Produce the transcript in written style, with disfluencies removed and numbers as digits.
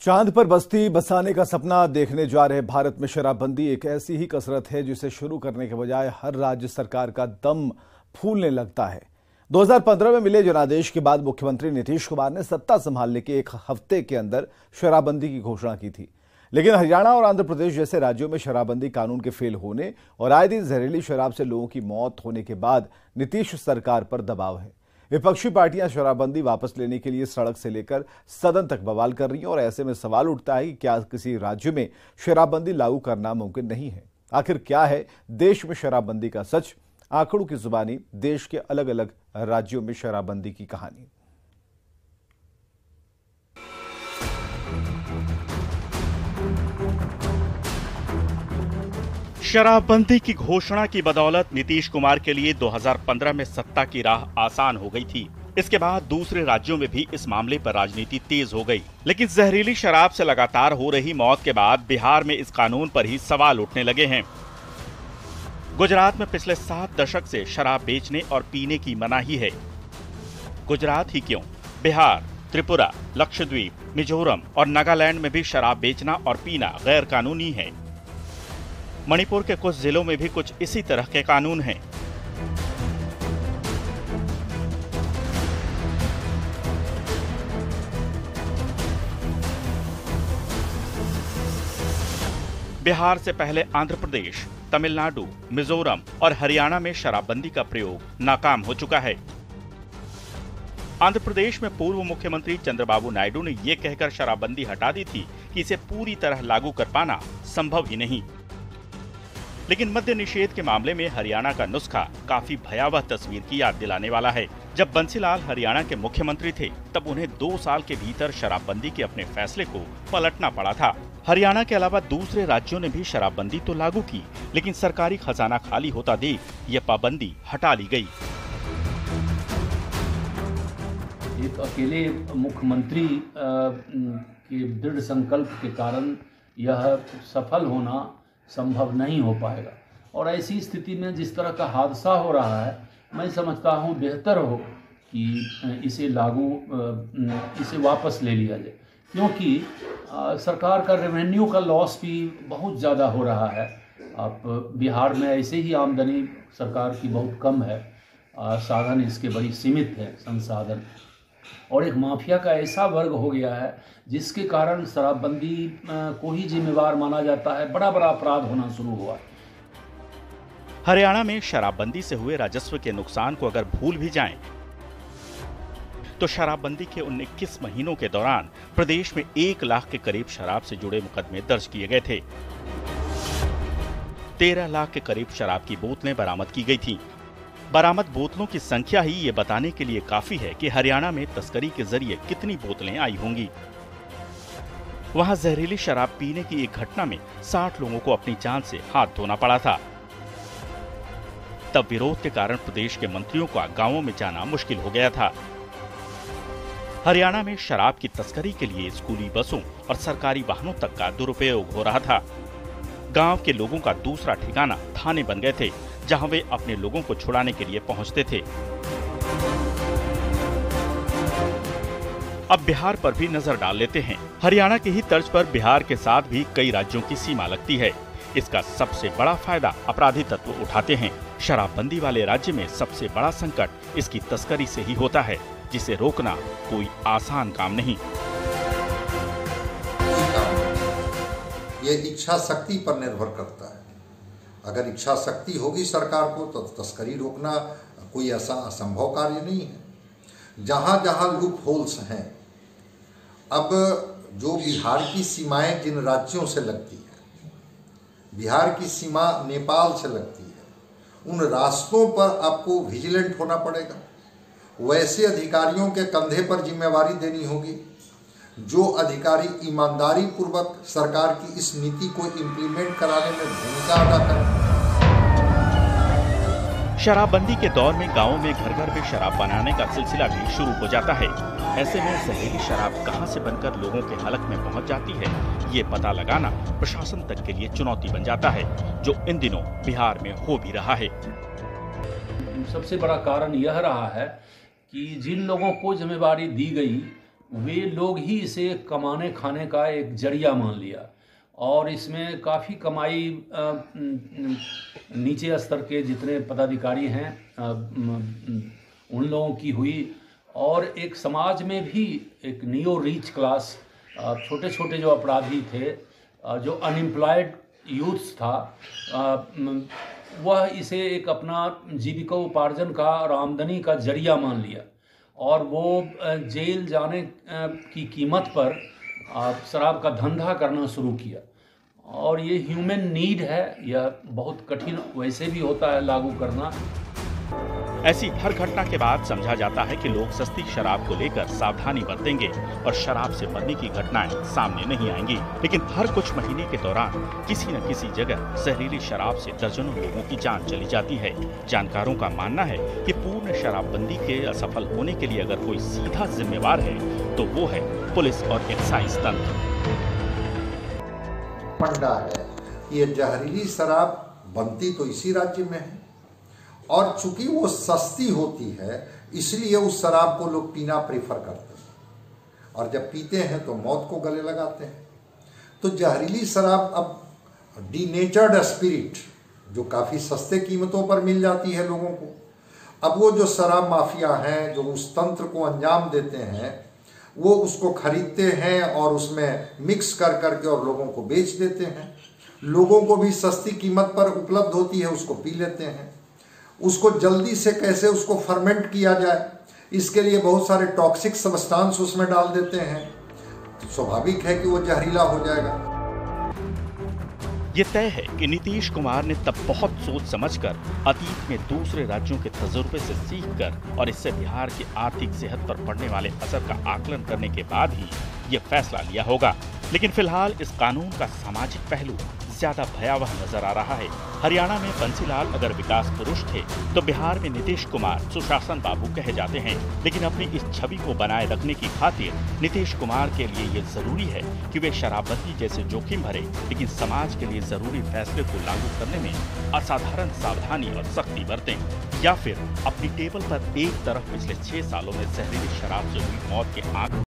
चांद पर बस्ती बसाने का सपना देखने जा रहे भारत में शराबबंदी एक ऐसी ही कसरत है जिसे शुरू करने के बजाय हर राज्य सरकार का दम फूलने लगता है। 2015 में मिले जनादेश के बाद मुख्यमंत्री नीतीश कुमार ने सत्ता संभालने के एक हफ्ते के अंदर शराबबंदी की घोषणा की थी, लेकिन हरियाणा और आंध्र प्रदेश जैसे राज्यों में शराबबंदी कानून के फेल होने और आए दिन जहरीली शराब से लोगों की मौत होने के बाद नीतीश सरकार पर दबाव है। विपक्षी पार्टियां शराबबंदी वापस लेने के लिए सड़क से लेकर सदन तक बवाल कर रही हैं और ऐसे में सवाल उठता है कि क्या किसी राज्य में शराबबंदी लागू करना मुमकिन नहीं है? आखिर क्या है देश में शराबबंदी का सच? आंकड़ों की जुबानी देश के अलग अलग राज्यों में शराबबंदी की कहानी। शराबबंदी की घोषणा की बदौलत नीतीश कुमार के लिए 2015 में सत्ता की राह आसान हो गई थी। इसके बाद दूसरे राज्यों में भी इस मामले पर राजनीति तेज हो गई, लेकिन जहरीली शराब से लगातार हो रही मौत के बाद बिहार में इस कानून पर ही सवाल उठने लगे हैं। गुजरात में पिछले 7 दशक से शराब बेचने और पीने की मनाही है। गुजरात ही क्यों, बिहार, त्रिपुरा, लक्षद्वीप, मिजोरम और नागालैंड में भी शराब बेचना और पीना गैर कानूनी है। मणिपुर के कुछ जिलों में भी कुछ इसी तरह के कानून हैं। बिहार से पहले आंध्र प्रदेश, तमिलनाडु, मिजोरम और हरियाणा में शराबबंदी का प्रयोग नाकाम हो चुका है। आंध्र प्रदेश में पूर्व मुख्यमंत्री चंद्रबाबू नायडू ने यह कहकर शराबबंदी हटा दी थी कि इसे पूरी तरह लागू कर पाना संभव ही नहीं। लेकिन मद्य निषेध के मामले में हरियाणा का नुस्खा काफी भयावह तस्वीर की याद दिलाने वाला है। जब बंसीलाल हरियाणा के मुख्यमंत्री थे, तब उन्हें 2 साल के भीतर शराबबंदी के अपने फैसले को पलटना पड़ा था। हरियाणा के अलावा दूसरे राज्यों ने भी शराबबंदी तो लागू की, लेकिन सरकारी खजाना खाली होता देख यह पाबंदी हटा ली गई। एक अकेले मुख्यमंत्री के दृढ़ संकल्प के कारण यह सफल होना संभव नहीं हो पाएगा, और ऐसी स्थिति में जिस तरह का हादसा हो रहा है, मैं समझता हूं बेहतर हो कि इसे वापस ले लिया जाए, क्योंकि सरकार का रेवेन्यू का लॉस भी बहुत ज़्यादा हो रहा है। अब बिहार में ऐसे ही आमदनी सरकार की बहुत कम है, साधन इसके बड़ी सीमित है संसाधन, और एक माफिया का ऐसा वर्ग हो गया है जिसके कारण शराबबंदी को ही जिम्मेवार माना जाता है। बड़ा बड़ा अपराध होना शुरू हुआ है। हरियाणा में शराबबंदी से हुए राजस्व के नुकसान को अगर भूल भी जाएं, तो शराबबंदी के 21 महीनों के दौरान प्रदेश में 1 लाख के करीब शराब से जुड़े मुकदमे दर्ज किए गए थे। 13 लाख के करीब शराब की बोतलें बरामद की गई थीं। बरामद बोतलों की संख्या ही ये बताने के लिए काफी है कि हरियाणा में तस्करी के जरिए कितनी बोतलें आई होंगी। वहां जहरीली शराब पीने की एक घटना में 60 लोगों को अपनी जान से हाथ धोना पड़ा था। तब विरोध के कारण प्रदेश के मंत्रियों का गांवों में जाना मुश्किल हो गया था। हरियाणा में शराब की तस्करी के लिए स्कूली बसों और सरकारी वाहनों तक का दुरुपयोग हो रहा था। गांव के लोगों का दूसरा ठिकाना थाने बन गए थे, जहां वे अपने लोगों को छुड़ाने के लिए पहुंचते थे। अब बिहार पर भी नजर डाल लेते हैं। हरियाणा की ही तर्ज पर बिहार के साथ भी कई राज्यों की सीमा लगती है। इसका सबसे बड़ा फायदा अपराधी तत्व उठाते हैं। शराबबंदी वाले राज्य में सबसे बड़ा संकट इसकी तस्करी से ही होता है, जिसे रोकना कोई आसान काम नहीं। ये इच्छा शक्ति पर निर्भर करता है। अगर इच्छा शक्ति होगी सरकार को तो तस्करी रोकना कोई ऐसा असंभव कार्य नहीं है। जहाँ जहाँ लूप होल्स हैं, अब जो बिहार की सीमाएं जिन राज्यों से लगती है, बिहार की सीमा नेपाल से लगती है, उन रास्तों पर आपको विजिलेंट होना पड़ेगा। वैसे अधिकारियों के कंधे पर जिम्मेवारी देनी होगी जो अधिकारी ईमानदारी पूर्वक सरकार की इस नीति को इम्प्लीमेंट कराने में भूमिका अदा करें। शराबबंदी के दौर में गांवों में घर घर में शराब बनाने का सिलसिला भी शुरू हो जाता है। ऐसे में जहरीली शराब कहां से बनकर लोगों के हलक में पहुंच जाती है, ये पता लगाना प्रशासन तक के लिए चुनौती बन जाता है, जो इन दिनों बिहार में हो भी रहा है। सबसे बड़ा कारण यह रहा है कि जिन लोगों को जिम्मेवारी दी गई वे लोग ही इसे कमाने खाने का एक जरिया मान लिया और इसमें काफ़ी कमाई नीचे स्तर के जितने पदाधिकारी हैं उन लोगों की हुई और एक समाज में भी एक नियो रिच क्लास, छोटे छोटे जो अपराधी थे, जो अनएम्प्लॉयड यूथ था, वह इसे एक अपना जीविका उपार्जन का और आमदनी का जरिया मान लिया और वो जेल जाने की कीमत पर शराब का धंधा करना शुरू किया। और ये ह्यूमन नीड है, यह बहुत कठिन वैसे भी होता है लागू करना। ऐसी हर घटना के बाद समझा जाता है कि लोग सस्ती शराब को लेकर सावधानी बरतेंगे और शराब से मरने की घटनाएं सामने नहीं आएंगी, लेकिन हर कुछ महीने के दौरान किसी न किसी जगह जहरीली शराब से दर्जनों लोगों की जान चली जाती है। जानकारों का मानना है कि पूर्ण शराबबंदी के असफल होने के लिए अगर कोई सीधा जिम्मेवार है तो वो है पुलिस और एक्साइज तंत्र। फंडा है, ये जहरीली शराब बनती तो इसी राज्य में है और चूंकि वो सस्ती होती है इसलिए उस शराब को लोग पीना प्रेफर करते हैं और जब पीते हैं तो मौत को गले लगाते हैं। तो जहरीली शराब अब डीनेचर्ड स्पिरिट जो काफ़ी सस्ते कीमतों पर मिल जाती है लोगों को, अब वो जो शराब माफिया हैं जो उस तंत्र को अंजाम देते हैं वो उसको खरीदते हैं और उसमें मिक्स कर करके और लोगों को बेच देते हैं। लोगों को भी सस्ती कीमत पर उपलब्ध होती है, उसको पी लेते हैं। उसको जल्दी से कैसे उसको फर्मेंट किया जाए इसके लिए बहुत सारे टॉक्सिक सब्सटेंस उसमें डाल देते हैं, तो स्वाभाविक है कि वो जहरीला हो जाएगा। ये तय है कि नीतीश कुमार ने तब बहुत सोच समझकर अतीत में दूसरे राज्यों के तजुर्बे से सीखकर और इससे बिहार की आर्थिक सेहत पर पड़ने वाले असर का आकलन करने के बाद ही ये फैसला लिया होगा। लेकिन फिलहाल इस कानून का सामाजिक पहलू ज्यादा भयावह नजर आ रहा है। हरियाणा में बंसीलाल अगर विकास पुरुष थे तो बिहार में नीतीश कुमार सुशासन बाबू कहे जाते हैं। लेकिन अपनी इस छवि को बनाए रखने की खातिर नीतीश कुमार के लिए ये जरूरी है कि वे शराबबंदी जैसे जोखिम भरे लेकिन समाज के लिए जरूरी फैसले को लागू करने में असाधारण सावधानी और सख्ती बरतें, या फिर अपनी टेबल पर एक तरफ पिछले 6 सालों में जहरीली शराब से हुई मौत के आंकड़ों